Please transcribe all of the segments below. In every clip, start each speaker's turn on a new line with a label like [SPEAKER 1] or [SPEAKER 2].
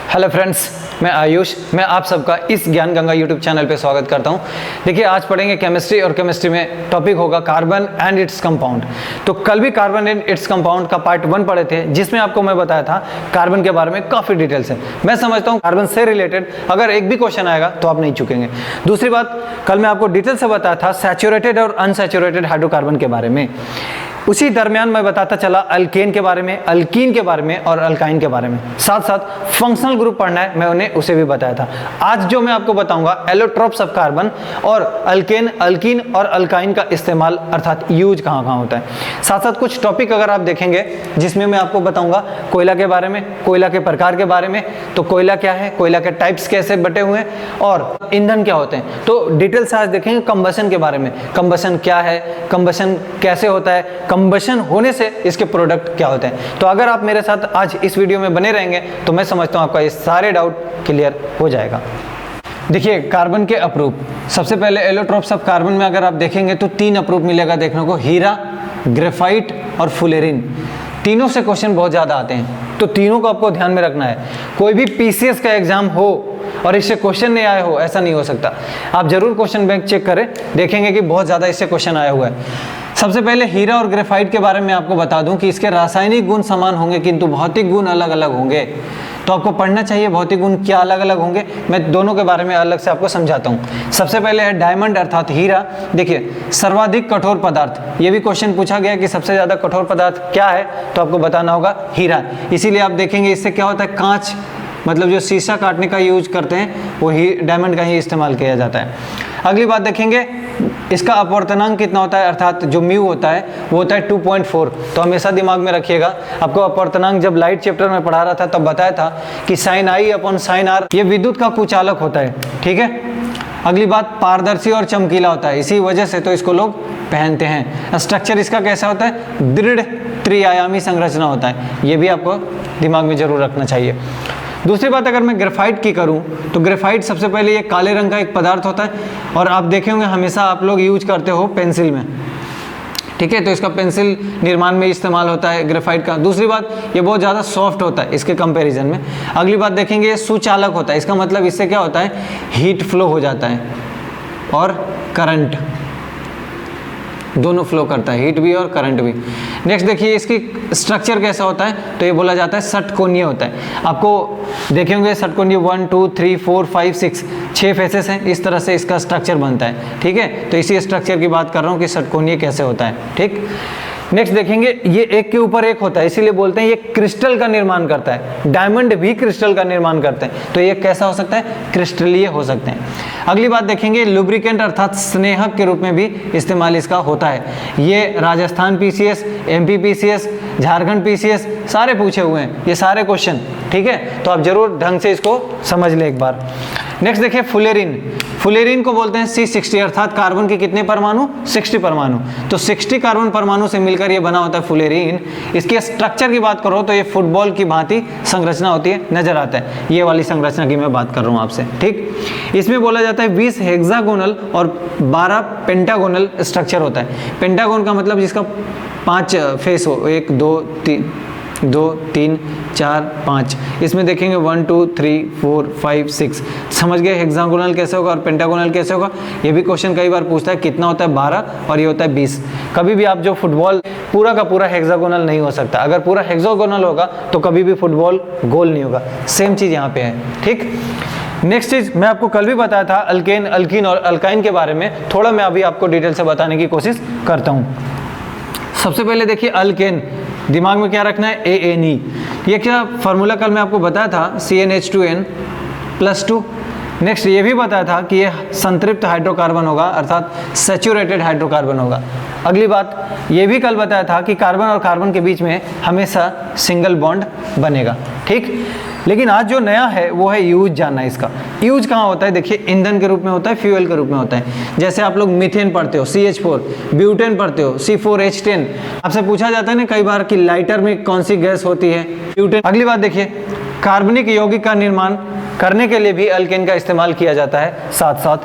[SPEAKER 1] Hello friends, मैं आयुष। मैं आप सबका इस ज्ञान गंगा यूट्यूब चैनल पे स्वागत करता हूं। देखिए, आज पढ़ेंगे केमिस्ट्री और केमिस्ट्री में टॉपिक होगा कार्बन एंड इट्स कंपाउंड। तो कल भी कार्बन एंड इट्स कंपाउंड का पार्ट 1 पढ़े थे, जिसमें आपको मैं बताया था कार्बन के बारे में काफ़ी डिटेल से। मैं समझता हूँ कार्बन से रिलेटेड अगर एक भी क्वेश्चन आएगा तो आप नहीं चुकेंगे। दूसरी बात, कल मैं आपको डिटेल से बताया था सैचुरेटेड और अनसैचुरेटेड हाइड्रोकार्बन के बारे में। उसी दरमियान मैं बताता चला अल्केन के बारे में, अल्कीन के बारे में और अल्काइन के बारे में। साथ साथ फंक्शनल ग्रुप पढ़ना है, मैं उन्हें उसे भी बताया था। आज जो मैं आपको बताऊंगा एलोट्रोप्स ऑफ कार्बन और अल्केन, अल्कीन और अल्काइन का इस्तेमाल अर्थात यूज कहाँ कहाँ होता है। साथ साथ कुछ टॉपिक अगर आप देखेंगे जिसमें मैं आपको बताऊंगा कोयला के बारे में, कोयला के प्रकार के बारे में, तो कोयला क्या है, कोयला के टाइप्स कैसे बटे हुए हैं और ईंधन क्या होते हैं। तो डिटेल से आज देखेंगे कंबशन के बारे में, कंबशन क्या है, कंबशन कैसे होता है, कंबशन होने से इसके प्रोडक्ट क्या होते हैं। तो अगर आप मेरे साथ आज इस वीडियो में बने रहेंगे तो मैं समझता हूं आपका ये सारे डाउट क्लियर हो जाएगा। देखिए, कार्बन के अप्रूप, सबसे पहले एलोट्रोप्स ऑफ कार्बन में अगर आप देखेंगे तो 3 अप्रूप मिलेगा देखने को, हीरा, ग्रेफाइट और फुलेरिन। तीनों से क्वेश्चन बहुत ज़्यादा आते हैं, तो तीनों को आपको ध्यान में रखना है। कोई भी पीसीएस का एग्जाम हो और इससे क्वेश्चन नहीं आए हो, ऐसा नहीं हो सकता। आप जरूर क्वेश्चन बैंक चेक करें, देखेंगे कि बहुत ज़्यादा इससे क्वेश्चन आया हुआ है। सबसे पहले हीरा और ग्रेफाइट के बारे में आपको बता दूं कि इसके रासायनिक गुण समान होंगे किंतु भौतिक गुण अलग अलग होंगे। तो आपको पढ़ना चाहिए भौतिक गुण क्या अलग अलग होंगे। मैं दोनों के बारे में अलग से आपको समझाता हूं। सबसे पहले है डायमंड अर्थात हीरा। देखिए, सर्वाधिक कठोर पदार्थ, ये भी क्वेश्चन पूछा गया कि सबसे ज़्यादा कठोर पदार्थ क्या है, तो आपको बताना होगा हीरा। इसीलिए आप देखेंगे इससे क्या होता है, कांच मतलब जो शीशा काटने का यूज करते हैं वो ही डायमंड का ही इस्तेमाल किया जाता है। अगली बात देखेंगे इसका अपवर्तनांक कितना होता है, अर्थात जो म्यू होता है वो होता है 2.4। तो हमेशा दिमाग में रखिएगा, आपको अपवर्तनांक जब लाइट चैप्टर में पढ़ा रहा था तब बताया था कि sine I upon sine r ये विद्युत का कुचालक होता है, ठीक है। अगली बात, पारदर्शी और चमकीला होता है, इसी वजह से तो इसको लोग पहनते हैं। स्ट्रक्चर इसका कैसा होता है, दृढ़ त्रिआयामी संरचना होता है, ये भी आपको दिमाग में जरूर रखना चाहिए। दूसरी बात, अगर मैं ग्रेफाइट की करूं तो ग्रेफाइट सबसे पहले ये काले रंग का एक पदार्थ होता है और आप देखे होंगे हमेशा आप लोग यूज करते हो पेंसिल में, ठीक है। तो इसका पेंसिल निर्माण में इस्तेमाल होता है ग्रेफाइट का। दूसरी बात, ये बहुत ज़्यादा सॉफ्ट होता है इसके कंपैरिजन में। अगली बात देखेंगे, ये सुचालक होता है। इसका मतलब इससे क्या होता है, हीट फ्लो हो जाता है और करंट दोनों फ्लो करता है, हीट भी और करंट भी। नेक्स्ट देखिए इसकी स्ट्रक्चर कैसा होता है, तो ये बोला जाता है षटकोणीय होता है। आपको देखे होंगे षटकोणीय 1 2 3 4 5 6 फेसेस हैं, इस तरह से इसका स्ट्रक्चर बनता है, ठीक है। तो इसी स्ट्रक्चर की बात कर रहा हूँ कि षटकोणीय कैसे होता है, ठीक। नेक्स्ट देखेंगे, ये एक के ऊपर एक होता है, इसीलिए बोलते हैं ये क्रिस्टल का निर्माण करता है। डायमंड भी क्रिस्टल का निर्माण करते हैं, तो ये कैसा हो सकता है, क्रिस्टलीय हो सकते हैं। अगली बात देखेंगे, लुब्रिकेंट अर्थात स्नेहक के रूप में भी इस्तेमाल इसका होता है। ये Rajasthan PCS, MP PCS, Jharkhand PCS सारे पूछे हुए हैं ये सारे क्वेश्चन, ठीक है। तो आप जरूर ढंग से इसको समझ लें एक बार। नेक्स्ट देखिए फुलेरिन। फुलेरिन को बोलते हैं C60 अर्थात कार्बन के कितने परमाणु, 60 परमाणु। तो 60 कार्बन परमाणु से मिलकर ये बना होता है फुलेरिन। इसके स्ट्रक्चर की बात करो तो ये फुटबॉल की भांति संरचना होती है, नजर आता है। ये वाली संरचना की मैं बात कर रहा हूँ आपसे, ठीक। इसमें बोला जाता है 20 हेक्सागोनल और 12 पेंटागोनल स्ट्रक्चर होता है। पेंटागोन का मतलब जिसका 5 फेस हो, 1 2 3 4 5। इसमें देखेंगे 1 2 3 4 5 6। समझ गए हेक्सागोनल कैसे होगा और पेंटागोनल कैसे होगा। ये भी क्वेश्चन कई बार पूछता है, कितना होता है 12 और ये होता है 20। कभी भी आप जो फुटबॉल पूरा का पूरा हेक्सागोनल नहीं हो सकता, अगर पूरा हेक्सागोनल होगा तो कभी भी फुटबॉल गोल नहीं होगा। सेम चीज़ यहाँ पे है, ठीक। नेक्स्ट चीज मैं आपको कल भी बताया था अल्केन, अल्कीन और अल्काइन के बारे में, थोड़ा मैं अभी आपको डिटेल से बताने की कोशिश करता हूँ। सबसे पहले देखिए अल्केन, दिमाग में क्या रखना है, ANE। ये क्या फार्मूला कल मैं आपको बताया था, CnH2n+2। नेक्स्ट ये भी बताया था कि ये संतृप्त हाइड्रोकार्बन होगा अर्थात सैचुरेटेड हाइड्रोकार्बन होगा। अगली बात ये भी कल बताया था कि कार्बन और कार्बन के बीच में हमेशा सिंगल बॉन्ड बनेगा, ठीक। लेकिन आज जो नया है वो है यूज जानना। इसका यूज कहाँ होता है, देखिए ईंधन के रूप में होता है, फ्यूल के रूप में होता है। जैसे आप लोग मीथेन पढ़ते हो CH4, ब्यूटेन पढ़ते हो C4H10। आपसे पूछा जाता है ना कई बार कि लाइटर में कौन सी गैस होती है, ब्यूटेन। अगली बात देखिए, कार्बनिक यौगिक का निर्माण करने के लिए भी अल्केन का इस्तेमाल किया जाता है। साथ साथ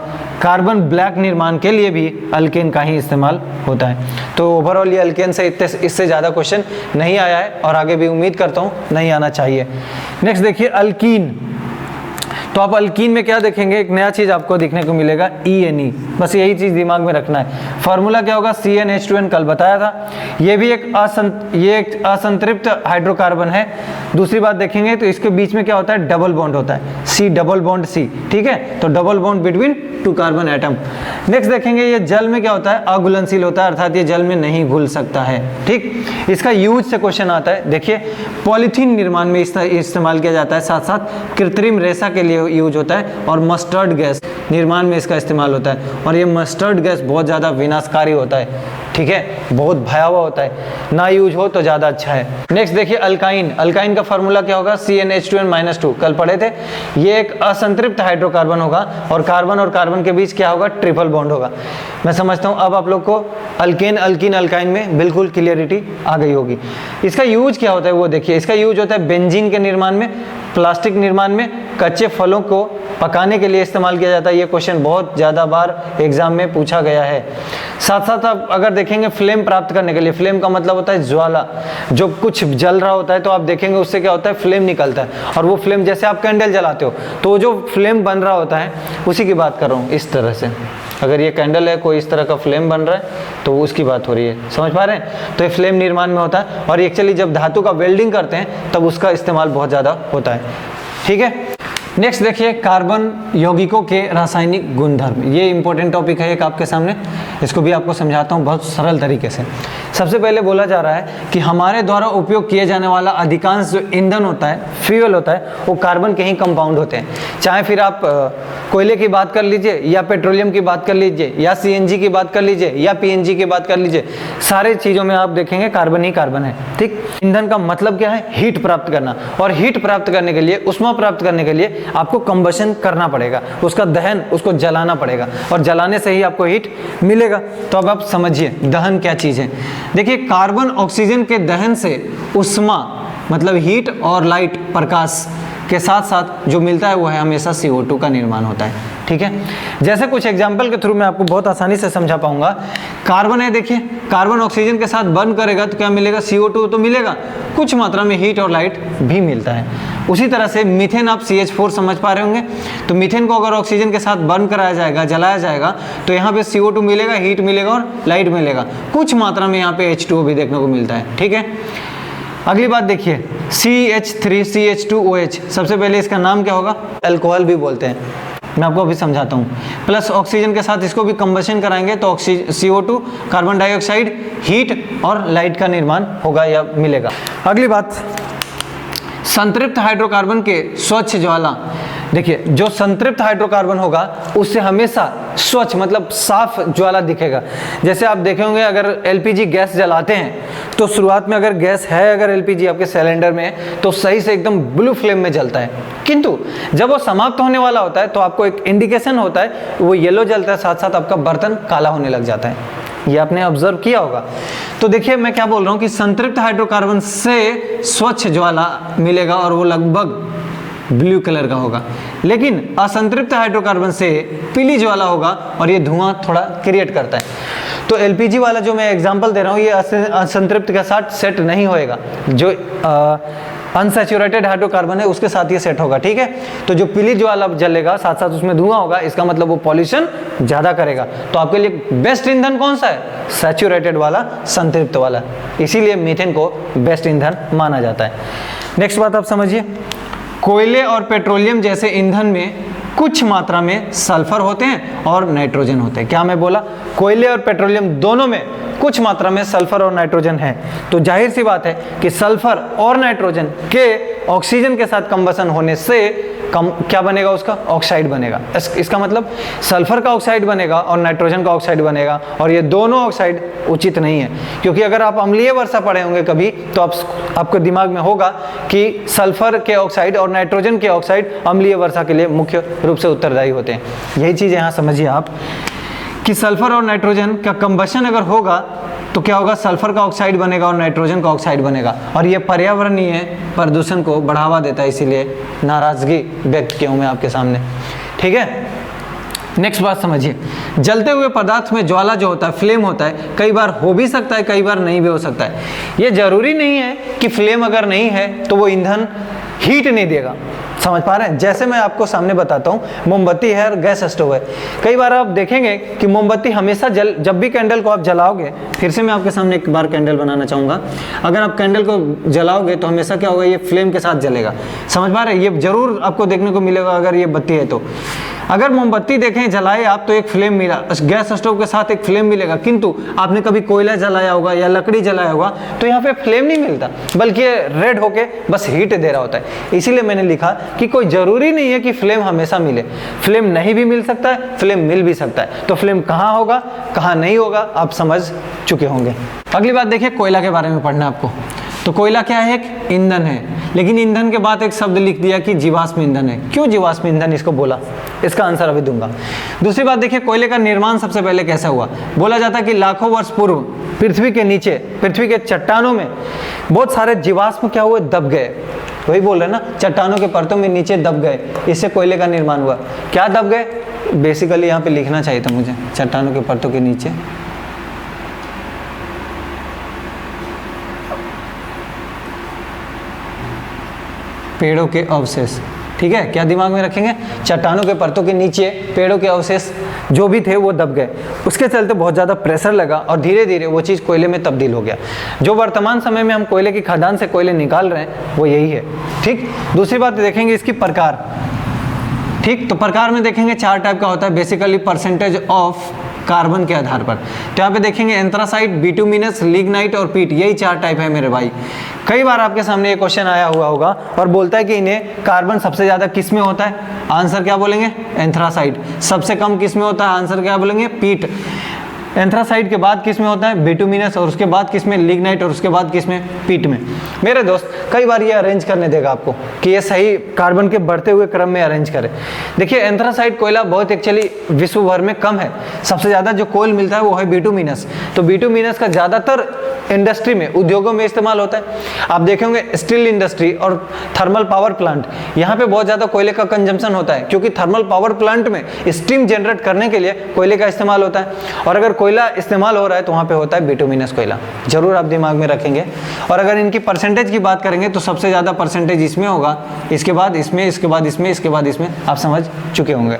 [SPEAKER 1] कार्बन ब्लैक निर्माण के लिए भी अल्केन का ही इस्तेमाल होता है। तो ओवरऑल ये अल्केन से इससे ज़्यादा क्वेश्चन नहीं आया है और आगे भी उम्मीद करता हूँ नहीं आना चाहिए। नेक्स्ट देखिए अल्कीन। तो आप अल्कीन में क्या देखेंगे, एक नया चीज आपको दिखने को मिलेगा ENE, बस यही चीज दिमाग में रखना है। फॉर्मूला क्या होगा, CnH2n, कल बताया था। ये भी एक असंतृप्त हाइड्रोकार्बन है। दूसरी बात देखेंगे तो इसके बीच में क्या होता है, डबल बॉन्ड होता है, C डबल बॉन्ड C, ठीक है, तो double bond between 2 carbon atom. Next देखेंगे ये जल में क्या होता है, अघुलनशील होता है, अर्थात ये जल में नहीं घुल सकता है, ठीक। इसका यूज से क्वेश्चन आता है, देखिए पॉलीथीन निर्माण में इस्तेमाल किया जाता है, साथ साथ कृत्रिम रेशा के लिए यूज होता है, और मस्टर्ड गैस निर्माण में इसका इस्तेमाल होता है, और ये मस्टर्ड गैस बहुत ज़्यादा विनाशकारी होता है, ठीक है, बहुत भयावह होता है, ना यूज हो तो ज़्यादा अच्छा है। नेक्स्ट देखिए अल्काइन, अल्काइन का फार्मूला क्या होगा, CnH2n-2, कल पढ़े थे। ये एक असंतृप्त हाइड्रोकार्बन होगा, और कार्बन के बीच क्या होगा, ट्रिपल बॉन्ड होगा। मैं समझता हूँ अब आप लोग को अल्केन, अल्कीन, अल्काइन में बिल्कुल क्लियरिटी आ गई होगी। इसका यूज क्या होता है वो देखिए, इसका यूज होता है बेंजीन के निर्माण में, प्लास्टिक निर्माण में, कच्चे फलों को पकाने के लिए इस्तेमाल किया जाता है। ये क्वेश्चन बहुत ज़्यादा बार एग्जाम में पूछा गया है। साथ साथ आप अगर देखेंगे फ्लेम प्राप्त करने के लिए, फ्लेम का मतलब होता है ज्वाला, जो कुछ जल रहा होता है तो आप देखेंगे उससे क्या होता है, फ्लेम निकलता है, और वो फ्लेम जैसे आप कैंडल जलाते हो तो जो फ्लेम बन रहा होता है उसी की बात कर रहा हूँ। इस तरह से अगर ये कैंडल है, कोई इस तरह का फ्लेम बन रहा है तो उसकी बात हो रही है, समझ पा रहे हैं। तो ये फ्लेम निर्माण में होता है, और एक्चुअली जब धातु का वेल्डिंग करते हैं तब उसका इस्तेमाल बहुत ज़्यादा होता है, ठीक है। नेक्स्ट देखिए कार्बन यौगिकों के रासायनिक गुणधर्म, ये इंपॉर्टेंट टॉपिक है एक आपके सामने, इसको भी आपको समझाता हूँ बहुत सरल तरीके से। सबसे पहले बोला जा रहा है कि हमारे द्वारा उपयोग किए जाने वाला अधिकांश जो ईंधन होता है, फ्यूल होता है, वो कार्बन के ही कंपाउंड होते हैं। चाहे फिर आप कोयले की बात कर लीजिए, या पेट्रोलियम की बात कर लीजिए, या CNG की बात कर लीजिए, या PNG की बात कर लीजिए, सारे चीज़ों में आप देखेंगे कार्बन ही कार्बन है, ठीक। ईंधन का मतलब क्या है, हीट प्राप्त करना, और हीट प्राप्त करने के लिए, ऊष्मा प्राप्त करने के लिए आपको कंबशन करना पड़ेगा, उसका दहन, उसको जलाना पड़ेगा, और जलाने से ही आपको हीट मिलेगा। तो अब आप समझिए दहन क्या चीज़ है। देखिए कार्बन ऑक्सीजन के दहन से ऊष्मा मतलब हीट और लाइट, प्रकाश के साथ साथ जो मिलता है वो है हमेशा CO2 का निर्माण होता है, ठीक है। जैसे कुछ एग्जाम्पल के थ्रू मैं आपको बहुत आसानी से समझा पाऊंगा। कार्बन है, देखिए कार्बन ऑक्सीजन के साथ बर्न करेगा तो क्या मिलेगा, CO2 तो मिलेगा, कुछ मात्रा में हीट और लाइट भी मिलता है। उसी तरह से मीथेन, आप CH4 समझ पा रहे होंगे, तो मीथेन को अगर ऑक्सीजन के साथ बर्न कराया जाएगा, जलाया जाएगा, तो यहाँ पे CO2 मिलेगा, हीट मिलेगा और लाइट मिलेगा, कुछ मात्रा में यहाँ पे H2O भी देखने को मिलता है, ठीक है। अगली बात देखिए CH3CH2OH, सबसे पहले इसका नाम क्या होगा, अल्कोहल भी बोलते हैं, मैं आपको अभी समझाता हूँ। प्लस ऑक्सीजन के साथ इसको भी कंबशन कराएंगे तो CO2, कार्बन डाइऑक्साइड, हीट और लाइट का निर्माण होगा या मिलेगा। अगली बात, संतृप्त हाइड्रोकार्बन के स्वच्छ ज्वाला। देखिए जो संतृप्त हाइड्रोकार्बन होगा उससे हमेशा स्वच्छ मतलब साफ ज्वाला दिखेगा। जैसे आप देखे होंगे अगर LPG गैस जलाते हैं तो शुरुआत में अगर गैस है, अगर LPG आपके सिलेंडर में है तो सही से एकदम ब्लू फ्लेम में जलता है, किंतु जब वो समाप्त होने वाला होता है तो आपको एक इंडिकेशन होता है, वो येलो जलता है, साथ साथ आपका बर्तन काला होने लग जाता है। ये आपने ऑब्जर्व किया होगा। तो देखिए मैं क्या बोल रहा हूँ कि संतृप्त हाइड्रोकार्बन से स्वच्छ ज्वाला मिलेगा और वो लगभग ब्लू कलर का होगा, लेकिन असंतृप्त हाइड्रोकार्बन से पीली ज्वाला होगा और ये धुआं थोड़ा क्रिएट करता है। तो LPG वाला जो मैं एग्जांपल दे रहा हूँ ये असंतृप्त के साथ सेट नहीं होएगा, जो अनसैचुरेटेड हाइड्रोकार्बन है उसके साथ ये सेट होगा, ठीक है। तो जो पीली ज्वाला जलेगा साथ साथ उसमें धुआं होगा, इसका मतलब वो पॉल्यूशन ज्यादा करेगा। तो आपके लिए बेस्ट ईंधन कौन सा है, सैचुरेटेड वाला, संतृप्त वाला, इसीलिए मीथेन को बेस्ट ईंधन माना जाता है। नेक्स्ट बात आप समझिए, कोयले और पेट्रोलियम जैसे ईंधन में कुछ मात्रा में सल्फर होते हैं और नाइट्रोजन होते हैं। क्या मैं बोला, कोयले और पेट्रोलियम दोनों में कुछ मात्रा में सल्फर और नाइट्रोजन है, तो जाहिर सी बात है कि सल्फर और नाइट्रोजन के ऑक्सीजन के साथ कंबसन होने से क्या बनेगा, उसका ऑक्साइड बनेगा। इसका मतलब सल्फर का ऑक्साइड बनेगा और नाइट्रोजन का ऑक्साइड बनेगा, और ये दोनों ऑक्साइड उचित नहीं है, क्योंकि अगर आप अम्लीय वर्षा पढ़े होंगे कभी तो आपको दिमाग में होगा कि सल्फर के ऑक्साइड और नाइट्रोजन के ऑक्साइड अम्लीय वर्षा के लिए मुख्य रूप से उत्तरदायी होते हैं। यही चीज़ यहाँ समझिए आप कि सल्फर और नाइट्रोजन का कंबशन अगर होगा तो क्या होगा, सल्फर का ऑक्साइड बनेगा और नाइट्रोजन का ऑक्साइड बनेगा, और ये पर्यावरणीय प्रदूषण को बढ़ावा देता है, इसीलिए नाराजगी व्यक्त किया हूं मैं आपके सामने, ठीक है। नेक्स्ट बात समझिए, जलते हुए पदार्थ में ज्वाला जो होता है, फ्लेम होता है, कई बार हो भी सकता है, कई बार नहीं भी हो सकता है। ये जरूरी नहीं है कि फ्लेम अगर नहीं है तो वो ईंधन हीट नहीं देगा, समझ पा रहे हैं? जैसे मैं आपको सामने बताता हूँ, मोमबत्ती है और गैस स्टोव है। कई बार आप देखेंगे कि मोमबत्ती हमेशा जब भी कैंडल को आप जलाओगे, फिर से मैं आपके सामने एक बार कैंडल बनाना चाहूँगा। अगर आप कैंडल को जलाओगे तो हमेशा क्या होगा, ये फ्लेम के साथ जलेगा। समझ पा रहे हैं? ये जरूर आपको देखने को मिलेगा अगर ये बत्ती है तो। अगर मोमबत्ती देखें जलाए आप तो एक फ्लेम मिला, गैस स्टोव के साथ एक फ्लेम मिलेगा, किंतु आपने कभी कोयला जलाया होगा या लकड़ी जलाया होगा तो यहाँ पे फ्लेम नहीं मिलता, बल्कि रेड होके बस हीट दे रहा होता है। इसीलिए मैंने लिखा कि कोई जरूरी नहीं है कि फ्लेम हमेशा मिले, फ्लेम नहीं भी मिल सकता है, फ्लेम मिल भी सकता है। तो फ्लेम कहाँ होगा कहाँ नहीं होगा आप समझ चुके होंगे। अगली बात देखिए, कोयला के बारे में पढ़ना है आपको। तो कोयला क्या है? एक ईंधन है, लेकिन ईंधन के बाद एक शब्द लिख दिया कि जीवाश्म ईंधन है। क्यों जीवाश्म ईंधन इसको बोला, इसका आंसर अभी दूंगा। दूसरी बात देखिए, कोयले का निर्माण सबसे पहले कैसा हुआ? बोला जाता है कि लाखों वर्ष पूर्व पृथ्वी के नीचे, पृथ्वी के चट्टानों में बहुत सारे जीवाश्म क्या हुए, दब गए। वही बोल रहे हैं ना, चट्टानों के परतों में नीचे दब गए, इससे कोयले का निर्माण हुआ। क्या दब गए? बेसिकली यहाँ पे लिखना चाहिए था मुझे, चट्टानों के परतों के नीचे पेड़ों के अवशेष। ठीक है, क्या दिमाग में रखेंगे? चट्टानों के परतों के नीचे पेड़ों के अवशेष जो भी थे वो दब गए, उसके चलते बहुत ज़्यादा प्रेशर लगा और धीरे धीरे वो चीज़ कोयले में तब्दील हो गया। जो वर्तमान समय में हम कोयले की खदान से कोयले निकाल रहे हैं वो यही है। ठीक, दूसरी बात देखेंगे इसकी प्रकार। ठीक, तो प्रकार में देखेंगे 4 टाइप का होता है, बेसिकली परसेंटेज ऑफ कार्बन के आधार पर। तो यहाँ पे देखेंगे एंथ्रासाइट, बिटुमिनस, लिग्नाइट और पीट, यही 4 टाइप है मेरे भाई। कई बार आपके सामने ये क्वेश्चन आया हुआ होगा और बोलता है कि इन्हें कार्बन सबसे ज्यादा किस में होता है, आंसर क्या बोलेंगे? एंथ्रासाइट। सबसे कम किस में होता है, आंसर क्या बोलेंगे? पीट। एंथ्रासाइट के बाद किस में होता है? बिटुमिनस, और उसके बाद किस में? लिग्नाइट, और उसके बाद किस में? पीट में। मेरे दोस्त कई बार ये अरेंज करने देगा आपको कि ये सही कार्बन के बढ़ते हुए क्रम में अरेंज करें। देखिए एंथ्रासाइट कोयला बहुत एक्चुअली विश्व भर में कम है, सबसे ज़्यादा जो कोयल मिलता है वो है बिटुमिनस। तो बिटुमिनस का ज़्यादातर इंडस्ट्री में, उद्योगों में इस्तेमाल होता है। आप देखेंगे स्टील इंडस्ट्री और थर्मल पावर प्लांट, यहाँ पे बहुत ज़्यादा कोयले का कंजम्पशन होता है, क्योंकि थर्मल पावर प्लांट में स्टीम जनरेट करने के लिए कोयले का इस्तेमाल होता है। और अगर कोयला इस्तेमाल हो रहा है तो वहाँ पे होता है बिटुमिनस कोयला, जरूर आप दिमाग में रखेंगे। और अगर इनकी परसेंटेज की बात करेंगे तो सबसे ज़्यादा परसेंटेज इसमें होगा, इसके बाद इसमें, इसके बाद इसमें, इसके बाद इसमें, आप समझ चुके होंगे।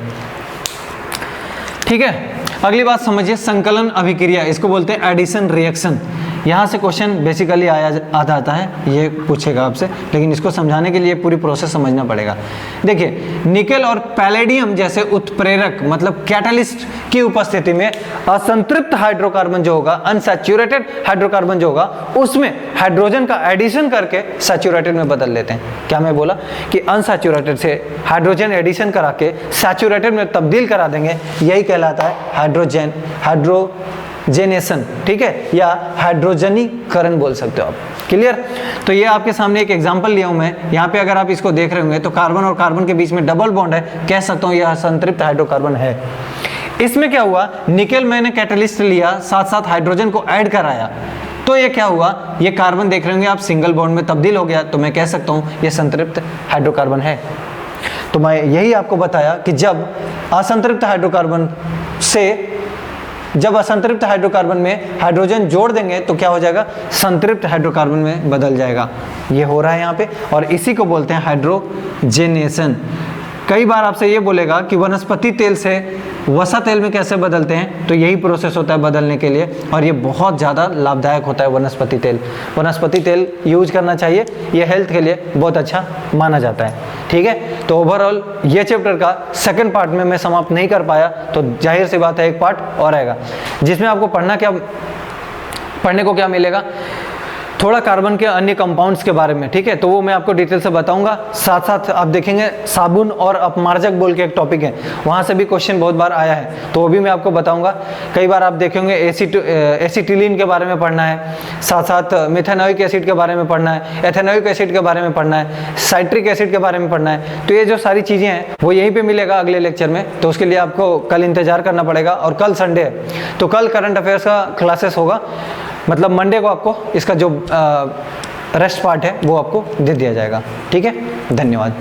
[SPEAKER 1] ठीक है, अगली बात समझिए, संकलन अभिक्रिया, इसको बोलते हैं एडिशन रिएक्शन। यहाँ से क्वेश्चन बेसिकली आता है, ये पूछेगा आपसे, लेकिन इसको समझाने के लिए पूरी प्रोसेस समझना पड़ेगा। देखिए निकेल और पैलेडियम जैसे उत्प्रेरक मतलब कैटलिस्ट की उपस्थिति में असंतृप्त हाइड्रोकार्बन जो होगा, अनसैचुरेटेड हाइड्रोकार्बन जो होगा, उसमें हाइड्रोजन का एडिशन करके सैचुरेटेड में बदल लेते हैं। क्या मैं बोला कि अनसैचुरेटेड से हाइड्रोजन एडिशन करा के सैचुरेटेड में तब्दील करा देंगे, यही कहलाता है हाइड्रोजनेशन। ठीक है, या हाइड्रोजनीकरण बोल सकते हो आप। क्लियर? तो ये आपके सामने एक एग्जांपल लिया हूं मैं। यहाँ पे अगर आप इसको देख रहे होंगे तो कार्बन और कार्बन के बीच में डबल बॉन्ड है, कह सकता हूँ यह असंतृप्त हाइड्रोकार्बन है। इसमें क्या हुआ, निकेल मैंने कैटलिस्ट लिया, साथ साथ हाइड्रोजन को ऐड कराया, तो ये क्या हुआ, ये कार्बन देख रहे होंगे आप सिंगल बॉन्ड में तब्दील हो गया, तो मैं कह सकता हूँ ये संतृप्त हाइड्रोकार्बन है। तो मैं यही आपको बताया कि जब असंतृप्त हाइड्रोकार्बन में हाइड्रोजन जोड़ देंगे तो क्या हो जाएगा, संतृप्त हाइड्रोकार्बन में बदल जाएगा। ये हो रहा है यहाँ पे, और इसी को बोलते हैं हाइड्रोजनेशन। कई बार आपसे ये बोलेगा कि वनस्पति तेल से वसा तेल में कैसे बदलते हैं, तो यही प्रोसेस होता है बदलने के लिए, और ये बहुत ज़्यादा लाभदायक होता है वनस्पति तेल। वनस्पति तेल यूज करना चाहिए, ये हेल्थ के लिए बहुत अच्छा माना जाता है। ठीक है, तो ओवरऑल ये चैप्टर का सेकंड पार्ट में मैं समाप्त नहीं कर पाया, तो जाहिर सी बात है एक पार्ट और आएगा, जिसमें आपको पढ़ने को क्या मिलेगा, थोड़ा कार्बन के अन्य कंपाउंड्स के बारे में। ठीक है, तो वो मैं आपको डिटेल से बताऊंगा। साथ साथ आप देखेंगे साबुन और अपमार्जक बोल के एक टॉपिक है, वहाँ से भी क्वेश्चन बहुत बार आया है, तो वो भी मैं आपको बताऊंगा। कई बार आप देखेंगे एसिटिलीन के बारे में पढ़ना है, साथ साथ मिथेनोइक एसिड के बारे में पढ़ना है, एथेनोइक एसिड के बारे में पढ़ना है, साइट्रिक एसिड के बारे में पढ़ना है। तो ये जो सारी चीज़ें हैं वो यहीं पर मिलेगा अगले लेक्चर में, तो उसके लिए आपको कल इंतजार करना पड़ेगा। और कल संडे है, तो कल करंट अफेयर्स का क्लासेस होगा, मतलब मंडे को आपको इसका जो रेस्ट पार्ट है वो आपको दे दिया जाएगा। ठीक है, धन्यवाद।